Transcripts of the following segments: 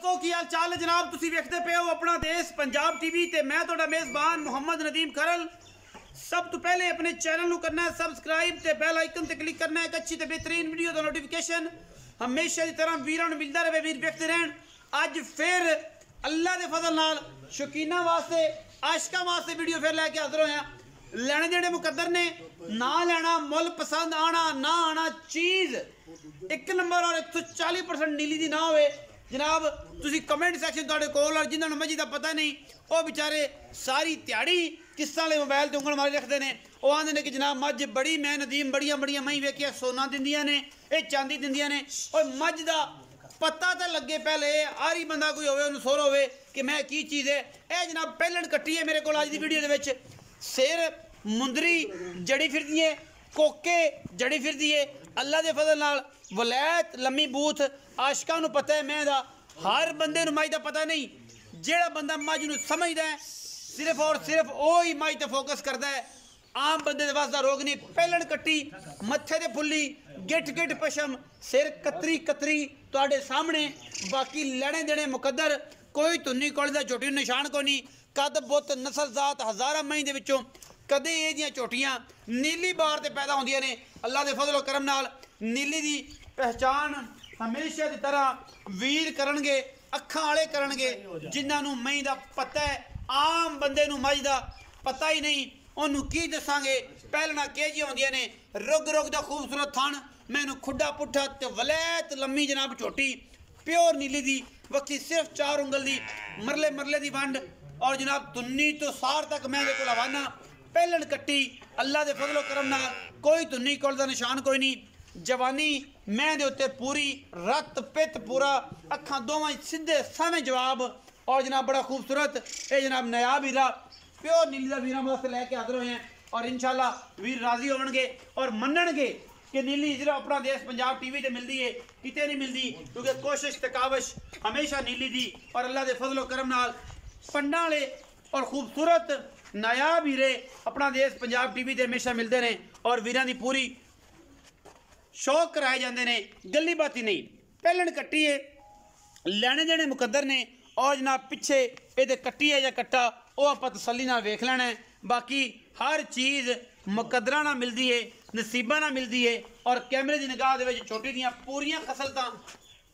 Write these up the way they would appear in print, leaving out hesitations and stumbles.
दोस्तों की हाल चाल है जनाब। तुसी वेखदे पे हो अपना देश पंजाब टीवी ते मैं तुहाडा मेज़बान मोहम्मद नदीम खरल। सब तो पहले अपने चैनल को करना है सब्सक्राइब ते बेल आइकन ते क्लिक करना है। एक अच्छी ते बेहतरीन वीडियो का नोटिफिकेशन हमेशा की तरह वीरां नूं मिलदा रहे, वीर वेखदे रहन। अज फिर अल्लाह के फजल नाल शौकीना वास्ते आशिकां वास्ते वीडियो फिर लैके हाजिर होया। लेने देने मुकद्दर ने, ना लेना मुल पसंद आना ना आना, चीज़ एक नंबर और 140% नीली दी ना होवे जनाब। तुसी कमेंट सैक्शन तुहाडे कोल और जिन्हां नूं मजी दा पता नहीं वो बेचारे सारी दिहाड़ी किस्तां वाले मोबाइल ते उंगल मारी रखते हैं। वो आंदे ने कि जनाब मझ बड़ी मैं नदीम बड़िया बड़िया मई वेखिया सोना दिंदियां ने, ये चांदी दिंदियां ने। और मझ दा पता तो लगे पहले हर ही बंदा कोई होवे उन्हें सुर होवे कि मैं की चीज़ है। यह जनाब पहलन कट्टी है मेरे को अज की वीडियो के सिर मुंदरी जड़ी फिरदी है, कोके जड़ी फिरदी है। अल्लाह के फजल नाल वलैत लम्मी बूथ आशिकां नूं पता है। मैं दा हर बंदे नूं मज दा पता नहीं। जेड़ा बंदा मज नूं समझदा है सिर्फ और सिर्फ वो ही मज ते फोकस करता है। आम बंदे दे वास्ते रोग नहीं। पहलन कट्टी मत्थे ते फुल्ली गिट गिट पशम सिर कतरी कतरी तुहाडे सामने। बाकी लेने देने मुकद्दर कोई धुन्नी कोल दा झोटी निशान को नहीं। कद बुत नस्ल जात हज़ारां मई दे विचों कदे ये जियां झोटियां नीली बार ते पैदा होंदियां ने। अल्लाह के फजल करम नाल नीली दी पहचान हमेशा की तरह वीर करनगे, अखां वाले करनगे जिन्हां नूं मई दा पता है। आम बंदे नूं मई दा पता ही नहीं, उन्होंने की दसांगे पहलना के जी होंदियां ने। रुग रुग दा खूबसूरत थन, मैनू खुड्डा पुट्ठा ते वलैत लम्मी जनाब झोटी प्योर नीली दी, वक्की सिर्फ 4 उंगल दी मरले मरले दी वंड और जनाब धुन्नी तो सार तक मैं को हवाना। पहलन कट्टी अल्लाह के फजलो करम नाल कोई धुन्नी कोल दा निशान कोई नहीं। जवानी मैं दे उत्ते पूरी, रत पित पूरा, अखां दोवां सीधे सामने जवाब। और जनाब बड़ा खूबसूरत ये जनाब नयाब हीरा प्योर नीली का वीरां वास्ते लैके हाजिर हुए हैं। और इंशाल्लाह वीर राजी होणगे और मनणगे कि नीली सिर्फ अपना देश पंजाब टीवी ते मिलती है, किते नहीं मिलती। क्योंकि कोशिश ते काविश हमेशा नीली दी और अल्लाह के फजलो करम नाल पंडां वाले और खूबसूरत नायाब हीरे अपना देश पंजाब टीवी ते हमेशा मिलते हैं। और वीरां दी पूरी शौक कराए जाते हैं, गली बाती नहीं। पहलन कट्टी है लेने देने मुकद्दर ने। और जनाब पिछे ये कट्टी है या कट्टा वो आप तसली नाल वेख लेना है। बाकी हर चीज़ मुकद्दरा ना मिलती है, नसीबा ना मिलती है। और कैमरे की निगाह दे विच छोटी दियां पूरियां खसलतां,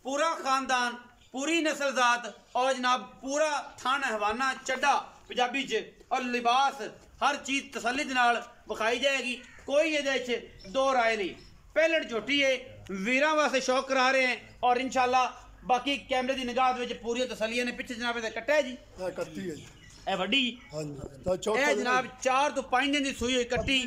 पूरा खानदान, पूरी नस्ल जात और जनाब पूरा थान हवाना चड्डा पंजाबी च और लिबास हर चीज़ तसली दे नाल विखाई जाएगी। कोई ये दो राय नहीं। पहलट झोटी है वीरां वास्ते शौक करा रहे हैं। और इंशाल्लाह बाकी कैमरे की निगाह दे विच पूरी तसलियां ने। पिछे जनाब कट्टा है जी, कट्टी है जी, ए वड्डी ए जनाब 4 तो 5 दिन की सूई हुई कट्टी।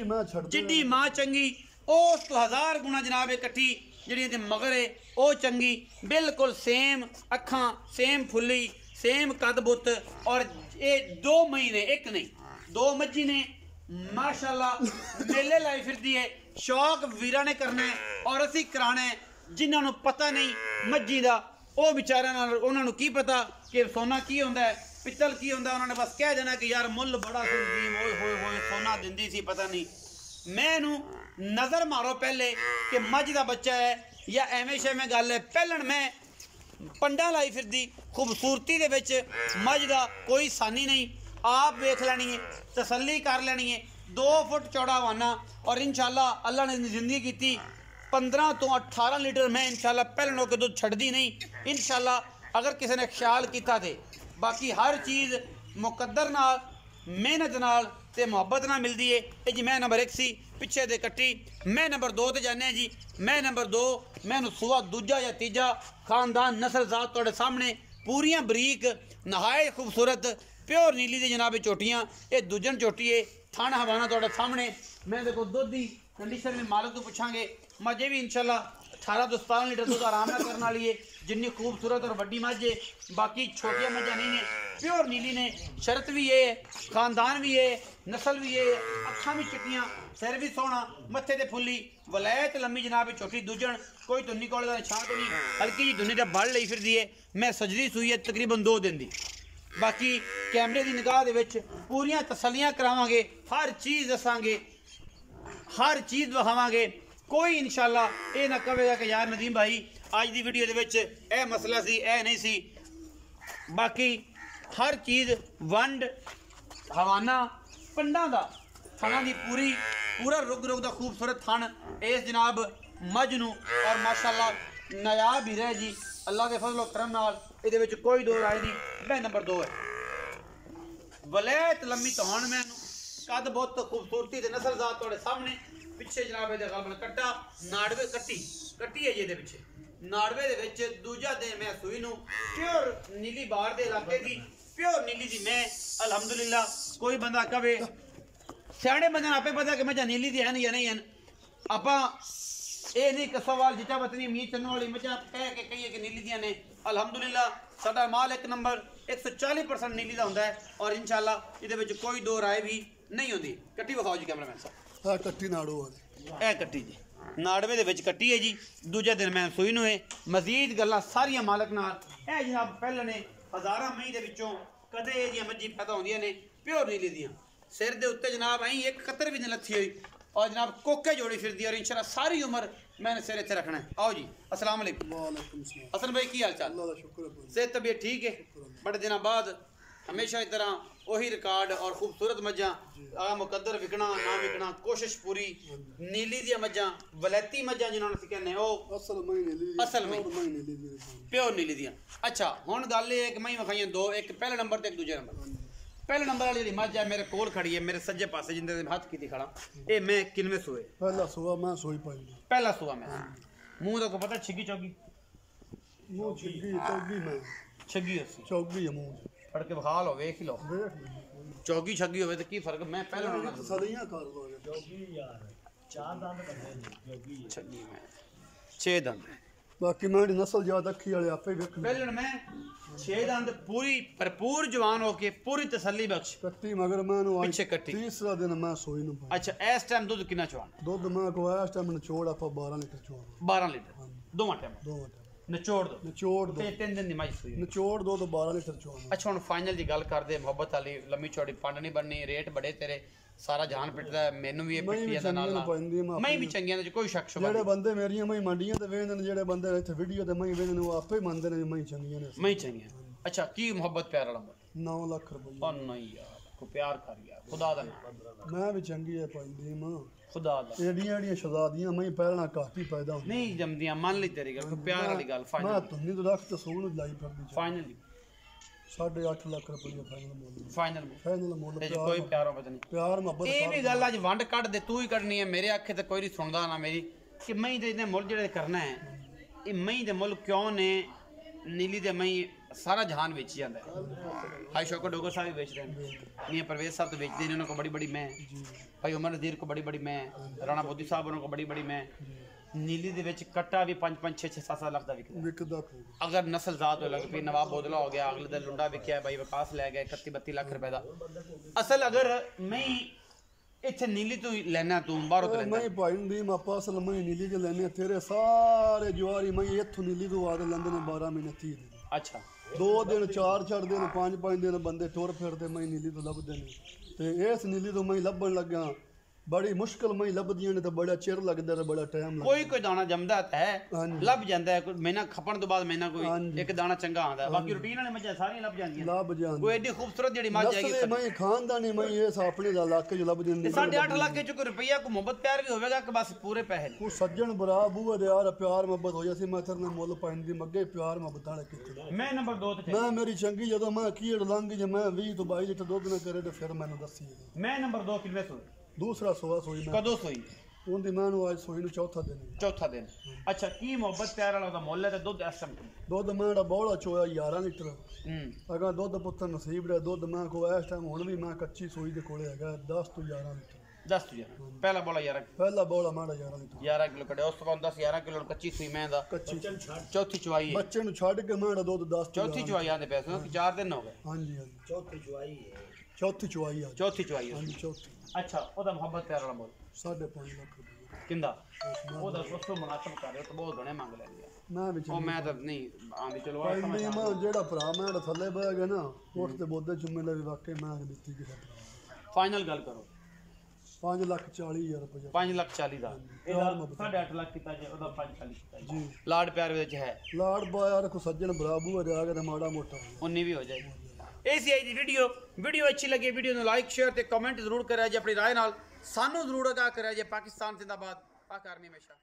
जिड्डी माँ चंगी उस तो 1000 गुणा जनाब कट्टी जी मगर है वो चंगी। बिल्कुल सेम अखां, सेम फुल्ली, सेम कद बुत। और ये 2 महीने एक नहीं 2 मज्जी ने माशाल्लाह मेले लाई फिरती है। शौक वीरां ने करना है और असी कराना है। जिन्होंने पता नहीं मज्जी का वो बेचारा उन्होंने की पता कि सोना की होंदा है, पित्तल की होंदा। उन्होंने बस कह देना कि यार मुल बड़ा सोना दिंदी सी पता नहीं। मैनू नज़र मारो पहले कि मझ का बच्चा है या एवें शेवें गल है। पहलन मैं पंडा लाई फिरदी खूबसूरती दे विच मझ का कोई सानी नहीं। आप वेख लैनी है, तसल्ली कर लैनी है। 2 फुट चौड़ा वाना और इंशाल्लाह अल्लाह ने जिंदगी की 15 तो 18 लीटर मैं इंशाल्लाह पहलन होकर दूध छड़दी नहीं इंशाल्लाह अगर किसी ने ख्याल किया थे। बाकी हर चीज़ मुकद्दर नाल मेहनत नाल ते मुहब्बत नाल मिलती है। ये जी मैं नंबर 1 सी पिछे दे कट्टी। मैं नंबर 2 ते जाने जी। मैं नंबर 2 मैनू सुआ दूजा या तीजा खानदान नस्ल जात तुहाडे सामने पूरियां बरीक नहायत खूबसूरत प्योर नीली दी जनाब चोटियां। ये दूजन चोटी है थाना हवाना तुहाडे सामने। मैं देखो दुध की कंडीशन में मालक तो पूछांगे। मजे भी इंशाल्लाह 18 तो 17 लीटर दूध आराम नाल करने वाली है। जिन्नी खूबसूरत और वड्डी मझ है। बाकी छोटियां मझां नहीं ने, प्योर नीली ने। शरत भी ये है, खानदान भी है, नस्ल भी है, अखां भी चिट्टियां, सिर भी सोहना, मत्थे ते फुल्ली, वलैत लम्मी जनाब छोटी दूजन। कोई धुन्नी कोले दा निशान तो नहीं। हल्की जी धुन्नी दा बड़ लई फिरदी है। मैं सजदी सूई है तकरीबन 2 दिन दी। बाकी कैमरे की निगाह दे विच पूरियां तसलियां करावांगे, हर चीज़ दसांगे, हर चीज़ विखावांगे। कोई इंशाल्लाह ये ना कहेगा कि यार नदीम भाई अज की वीडियो के मसला सी, ए नहीं सी। बाकी हर चीज़ वंड हवाना पंडा दा थाना दी पूरा रुग दा खूबसूरत थान इस जनाब मज नूं और माशाअल्लाह नायाब ही रहे जी अल्लाह के फजलो करम नाल इहदे विच कोई दो राय नहीं। मैं नंबर 2 है वलैत लम्मी तोहन मैं कद बहुत खूबसूरती ते नस्ल जात तुहाडे सामने पिछे जनाब इहदे गलबन कट्टा नाड़वे कट्टी है जी इहदे पिछे नाड़वे दे विच दूजा दिन मैं सूई नूं प्योर नीली बार दे इलाके दी प्योर नीली दी मैं अल्हम्दुलिल्लाह कोई बंदा कवे सियाने बंदे आपे पता कि मजा नीली दी है या नहीं है आपा ये नहीं कि सवाल जिता बतनी मीर चन्न वाली मजा कह के कही कि नीली दियां ने अल्हम्दुलिल्लाह साडा माल एक नंबर 140% नीली दा हुंदा है और इंशाअल्लाह इहदे विच कोई दो राय भी नहीं होंदी। कट्टी विखाओ जी कैमरामैन साहब। हाँ कट्टी नाड़ू वाली ए कट्टी जी नाड़वे दे विच कट्टी है जी दूजे दिन मैं सूई नूं है मजीद गल्लां सारियां मालक नाल ए जनाब पहले ने हज़ारां मई दे विचों कदे इह जिहां मज्जी पैदा होंदियां ने प्योर नीली दियां सिर दे उत्ते जनाब अहीं एक कतर भी नहीं लथी हुई और जनाब कोके जोड़ी फिरदी और इंशाअल्लाह सारी उम्र मैंने सिर इत्थे रखना है। आओ जी अस्सलाम वालेकुम। वालेकुम सलाम। हसन भाई की हाल चाल? अल्लाह दा शुक्र है। सेहत तबीयत ठीक है? बड़े दिनों बाद हमेशा इस तरह वही रिकॉर्ड और खूबसूरत मज्जा आ मुकद्दर विकना ना विकना कोशिश पूरी नीली दी मज्जा वलैती मज्जा जिन्होंने ਅਸੀਂ ਕਹਿੰਦੇ ਉਹ असल महीने ली असल महीने ली प्योर नीली ਦੀਆਂ। अच्छा ਹੁਣ ਗੱਲ ਇਹ ਕਿ ਮੈਂ ਵਿਖਾਈਆਂ ਦੋ ਇੱਕ ਪਹਿਲੇ ਨੰਬਰ ਤੇ ਇੱਕ ਦੂਜੇ ਨੰਬਰ। ਪਹਿਲੇ ਨੰਬਰ ਵਾਲੀ ਜਿਹੜੀ ਮੱਝ ਹੈ ਮੇਰੇ ਕੋਲ ਖੜੀ ਹੈ ਮੇਰੇ ਸੱਜੇ ਪਾਸੇ ਜਿੰਦੇ ਦੇ ਹੱਥ ਕੀਤੀ ਖੜਾ ਇਹ ਮੈਂ ਕਿਨਵੇਂ ਸੂਏ पहला सुबह मैं सोई पाई ਪਹਿਲਾ ਸੂਆ ਮੈਂ ਮੂੰਹ ਦਾ ਕੋ ਪਤਾ ਛਿੱਗੀ ਚੌਗੀ मुंह छिग्गी चौगी में ਛੱਗੀ ਅਸੀਂ चौगी है मुंह ਫੜ ਕੇ ਵਿਖਾ ਲਓ ਵੇਖ ਹੀ ਲਓ देख ਚੌਗੀ ਛੱਗੀ ਹੋਵੇ ਤਾਂ ਕੀ ਫਰਕ ਮੈਂ ਪਹਿਲਾਂ ਨਾਲੋਂ सदियां कर दो जोगी यार चार दांत बने ने जोगी ਛੱਗੀ ਮੈਂ 6 ਦੰਦ बाकी मेरी नस्ल ज्यादा अखी वाले आपे वेख ਪਹਿਲਣ ਮੈਂ 6 ਦੰਦ ਪੂਰੀ ਭਰਪੂਰ ਜਵਾਨ ਹੋ ਕੇ ਪੂਰੀ ਤਸੱਲੀ ਬਖਸ਼ कट्टी मगर मैं आज पीछे कट्टी। तीसरा दिन मैं सोई नु पाई ਅੱਛਾ ਇਸ ਟਾਈਮ ਦੁੱਧ ਕਿੰਨਾ ਚਵਾਨ? दूध मैं को इस टाइम निचोड़ आप 12 लीटर चोड़ 12 ਲੀਟਰ ਦੋਵਾਂ ਟਾਈਮ दो मिनट ਨਿਚੋੜ ਦੋ निचोड़ दो ਤੇ 3 ਦਿਨ ਦੀ ਮਾਈ ਸੂਈ। निचोड़ दो तो 12 लीटर चोड़ ਅੱਛਾ ਹੁਣ ਫਾਈਨਲ ਦੀ ਗੱਲ ਕਰਦੇ ਮੁਹੱਬਤ ਵਾਲੀ ਲੰਮੀ ਚੌੜੀ ਪੰਡ ਨਹੀਂ ਬਣਨੀ ਰੇਟ ਬੜੇ ਤੇਰੇ ਸਾਰਾ ਜਾਨ ਪਿੱਟਦਾ ਮੈਨੂੰ ਵੀ ਇਹ ਮੈਂ ਵੀ ਪਿੱਟੀ ਜਾਂਦਾ ਨਾਲ ਚੰਗੀਆਂ ਪੈਂਦੀਆਂ ਨਾਲ ਮੈਂ ਵੀ ਚੰਗੀਆਂ ਦੇ ਕੋਈ ਸ਼ੱਕ ਸ਼ੁਬਾ ਜਿਹੜੇ ਬੰਦੇ ਮੇਰੀਆਂ ਮੈਂ ਮੰਡੀਆਂ ਤੇ ਵੇਖਦੇ ਨੇ ਜਿਹੜੇ ਬੰਦੇ ਇੱਥੇ ਵੀਡੀਓ ਤੇ ਮੈਂ ਵੇਖਦੇ ਨੇ ਉਹ ਆਪੇ ਮੰਨਦੇ ਨੇ ਮੈਂ ਚੰਗੀਆਂ ਨੇ ਨਹੀਂ ਚੰਗੀਆਂ। ਅੱਛਾ ਕੀ ਮੁਹੱਬਤ ਪਿਆਰ ਵਾਲਾ 9 ਲੱਖ ਰੁਪਏ ਉਹ ਨਹੀਂ ਯਾਰ ਕੋ ਪਿਆਰ ਕਰ ਯਾਰ ਖੁਦਾ ਦਾ ਨਾਮ ਮੈਂ ਵੀ ਚੰਗੀ ਹੈ ਪੈਂਦੀ ਮਾਂ ਖੁਦਾ ਦਾ ਜਿਹੜੀਆਂ ਸ਼ਹਜ਼ਾਦੀਆਂ ਮੈਂ ਪਹਿਲਾਂ ਘੱਟ ਹੀ ਪੈਦਾ ਹੁੰਦੀ ਨਹੀਂ ਜੰਮਦੀਆਂ ਮੰਨ ਲਈ ਤੇਰੀ ਗੱਲ ਕੋਈ ਪਿਆਰ ਵਾਲੀ ਗੱਲ ਮੈਂ ਫਾਈਨਲ ਤੁੰਨੀ ਤੋਂ ਰੱਖ ਤੇ ਸੂਲ ਲਾਈ ਫਿਰਦੀ ਫਾਈਨਲ 8.5 ਲੱਖ ਰੁਪਏ ਫਾਈਨਲ ਮੁੱਲ ਫਾਈਨਲ ਮੁੱਲ ਤੇ ਜੇ ਕੋਈ ਪਿਆਰੋ ਪਤਾ ਨਹੀਂ ਪਿਆਰ ਮੁਹੱਬਤ ਇਹ ਵੀ ਗੱਲ ਅੱਜ ਵੰਡ ਕੱਢ ਦੇ ਤੂੰ ਹੀ ਕੱਢਣੀ ਹੈ ਮੇਰੇ ਆਖੇ ਤੇ ਕੋਈ ਨਹੀਂ ਸੁਣਦਾ ਨਾ ਮੇਰੀ ਕਿ ਮੈਂ ਦੇ ਇਹਨੇ ਮੁੱਲ ਜਿਹੜੇ ਕਰਨਾ ਹੈ ਇਹ ਮੈਂ ਦੇ ਮੁੱਲ ਕਿਉਂ ਨੇ ਨੀਲੀ ਦੇ ਮੈਂ ਸਾਰਾ ਜਹਾਨ ਵੇਚ ਜਾਂਦਾ ਹੈ हाई शौकत डोगर साहब भी बेच रहे हैं मियाँ परवेज साहब तो बेचते हैं उन्होंने को बड़ी बड़ी मैं भाई उमर नज़ीर को बड़ी बड़ी मैं राणा मोदी साहब उन्होंने को बड़ी बड़ी मैं नीली दे विच कट्टा भी 5-5 6-6 7-7 लाख का विकदा ਵਿਕਦਾ अगर नस्ल जात हो लग पी नवाब बोदला हो गया अगले दिन लुंडा विकया भाई विकास लै गए 31-32 लाख रुपए का असल अगर मैं इत्थे नीली तो लेना तू बाहरों तो ਮੈਂ लेना ਭਾਈ ਦੀ ਮਾਪਾ ਅਸਲ ਮੈਂ ਨੀਲੀ ਦੇ ਲੈਣੇ ਤੇਰੇ ਸਾਰੇ ਜਵਾਰੀ ਮੈਂ ਇੱਥੋਂ ਨੀਲੀ ਤੋਂ ਆ ਕੇ ਲੈਂਦੇ ਨੇ 12 ਮਹੀਨੇ 30 ਦਿਨ अच्छा 2 ਦਿਨ 4 ਛੱਡਦੇ ਨੇ 5 ਦਿਨ ਬੰਦੇ ਟੁਰ ਫਿਰਦੇ ਮੈਂ ਨੀਲੀ ਤੋਂ ਲੱਭਦੇ ਨੇ ਤੇ ਇਸ ਨੀਲੀ ਤੋਂ ਮੈਂ ਲੱਭਣ ਲੱਗਾ बड़ी मुश्किल में लभदियां ने तो बड़ा चिर लगता है बड़ा टाइम कोई दाना जमदा है ਹਾਂਜੀ। ਲੱਭ ਜਾਂਦਾ ਹੈ ਕੋਈ ਮਹੀਨਾ ਖਪਣ ਤੋਂ ਬਾਅਦ ਮਹੀਨਾ ਕੋਈ ਹਾਂਜੀ। ਇੱਕ ਦਾਣਾ ਚੰਗਾ ਆਉਂਦਾ ਹੈ ਬਾਕੀ ਰੂਟੀਨ ਵਾਲੇ ਮੱਝਾਂ ਸਾਰੀਆਂ ਲੱਭ ਜਾਂਦੀਆਂ ਲੱਭ ਜਾਂਦੀ ਕੋਈ ਐਡੀ ਖੂਬਸੂਰਤ ਜਿਹੜੀ ਮੱਝ ਹੈਗੀ ਨਸਲੇ ਮੈਂ ਖਾਨਦਾਨੀ ਮੈਂ ਇਸ ਆਪਣੇ ਦਾ ਇਲਾਕੇ ਚ ਲੱਭ ਜਾਂਦੀ 8.5 ਲੱਖ ਚ ਕੋਈ ਰੁਪਈਆ ਕੋ ਮੁਹੱਬਤ ਪਿਆਰ ਵੀ ਹੋਵੇਗਾ ਕਿ ਬਸ ਪੂਰੇ ਪੈਸੇ ਉਹ ਸੱਜਣ ਬਰਾ ਬੂਆ ਦੇ ਯਾਰ ਪਿਆਰ ਮੁਹੱਬਤ ਹੋ ਜਾਸੀ ਮੈਂ ਤੇਰੇ ਨਾਲ ਮੁੱਲ ਪੈਂਦੀ ਮੱਗੇ ਪਿਆਰ ਮੁਹੱਬਤ ਵਾਲੇ ਕਿਤੇ ਮੈਂ ਨੰਬਰ 2 ਤੇ ਮੈਂ ਮੇਰੀ ਚੰਗੀ ਜਦੋਂ ਮੈਂ ਕੀੜ ਲੰਘ ਜੇ ਮੈਂ 20 ਤੋਂ 22 ਲੀਟਰ ਦੁੱਧ ਨਾ ਕਰੇ ਤੇ ਫਿਰ ਮੈਨੂੰ ਦੱਸੀ ਮੈਂ ਨੰਬਰ 2 ਕਿਵੇਂ ਸੋਈ ਦੂਸਰਾ ਸੋਆ ਸੋਈ ਮੈਂ ਕਦੋਂ ਸੋਈ ਉਹਦੀ ਮੈਂ ਨੂੰ ਅੱਜ ਸੋਈ ਨੂੰ ਚੌਥਾ ਦਿਨ ਹੈ। ਚੌਥਾ ਦਿਨ ਅੱਛਾ ਕੀ ਮੁਹੱਬਤ ਪਿਆਰ ਵਾਲਾ ਉਹਦਾ ਮੁੱਲ ਹੈ ਤੇ ਦੁੱਧ ਇਸ ਟਾਈਮ ਦੁੱਧ ਮੈਂ ਦਾ ਬੋਲਾ ਚੋਇਆ 11 ਲੀਟਰ ਹੂੰ ਅਗਾ ਦੁੱਧ ਪੁੱਤਰ ਨਸੀਬ ਰਿਹਾ ਦੁੱਧ ਮੈਂ ਕੋ ਇਸ ਟਾਈਮ ਹੁਣ ਵੀ ਮੈਂ ਕੱਚੀ ਸੋਈ ਦੇ ਕੋਲੇ ਹੈਗਾ 10 ਤੋਂ 11 ਲੀਟਰ ਦੱਸ ਤੂੰ ਯਾਰ ਪਹਿਲਾ ਬੋਲਾ 11 ਪਹਿਲਾ ਬੋਲਾ ਮਾੜਾ 11 ਲੀਟਰ 11 ਕਿਲੋ ਕੱਢਿਆ ਉਸ ਤੋਂ ਬਾਅਦ 10 11 ਕਿਲੋ ਕੱਚੀ ਸੂਈ ਮੈਂ ਦਾ ਕੱਚੀ ਚੌਥੀ ਚੁਆਈ ਹੈ ਬੱਚੇ ਨੂੰ ਛੱਡ ਕੇ ਮੈਂ ਦਾ ਦੁੱਧ 10 ਤੋਂ ਚੌਥੀ ਚੁਆਈ ਆਂਦੇ ਪੈਸੇ ਕਿ 4 ਦਿਨ ਹੋ ਗਏ ਹਾਂਜੀ ਹਾਂਜੀ चौथी जुआई है ਚੌਥੀ ਚੁਆਈ ਆ ਚੌਥੀ ਚੁਆਈ ਹਾਂਜੀ ਚੌਥੀ ਅੱਛਾ ਉਹਦਾ ਮੁਹੱਬਤ ਪਿਆਰ ਵਾਲਾ ਮੁੱਲ 5.5 ਲੱਖ ਰੁਪਏ ਕਿੰਦਾ ਉਹਦਾ ਦੋਸਤੋ ਮੁਨਾਸਬ ਕਰ ਰਿਹਾ ਤਾਂ ਬਹੁਤ ਘਣੇ ਮੰਗ ਲੈਂਦੇ ਆ ਮੈਂ ਵੀ ਉਹ ਮੈਂ ਤਾਂ ਨਹੀਂ ਆਂਦੀ ਚਲੋ ਆ ਪੈਂਦੀ ਮੈਂ ਜਿਹੜਾ ਭਰਾ ਮੈਂ ਦਾ ਥੱਲੇ ਬਹਿ ਗਿਆ ਨਾ ਉਸ ਤੇ ਬੋਦੇ ਚੁੰਮੇ ਲੈ ਵੀ ਵਾਕਈ ਮੈਂ ਦਿੱਤੀ ਕਿਸੇ ਭਰਾ ਫਾਈਨਲ ਗੱਲ ਕਰੋ 5,40,000 रुपया 5,40,000 ਦਾ ਇਹਦਾ 8.5 ਲੱਖ ਕੀਤਾ ਜੇ ਉਹਦਾ 5,40 ਕੀਤਾ ਜੀ जी ਲਾਡ ਪਿਆਰ ਵਿੱਚ ਹੈ लाड़ बाया को सज्जन बराबू आ जाएगा तो माड़ा मोटा ਉਨੀ ਵੀ ਹੋ ਜਾਏਗੀ। ਇਹ ਸੀ ਅੱਜ ਦੀ ਵੀਡੀਓ ਅੱਛੀ ਲੱਗੀ ਵੀਡੀਓ ਨੂੰ ਲਾਈਕ ਸ਼ੇਅਰ ਤੇ ਕਮੈਂਟ ਜ਼ਰੂਰ ਕਰਿਆ ਜੇ ਆਪਣੀ ਰਾਏ ਨਾਲ ਸਾਨੂੰ ਜ਼ਰੂਰ ਆਗਾਹ ਕਰਿਆ ਜੇ। ਪਾਕਿਸਤਾਨ ਜ਼ਿੰਦਾਬਾਦ, ਪਾਕ ਆਰਮੀ ਹਮੇਸ਼ਾ।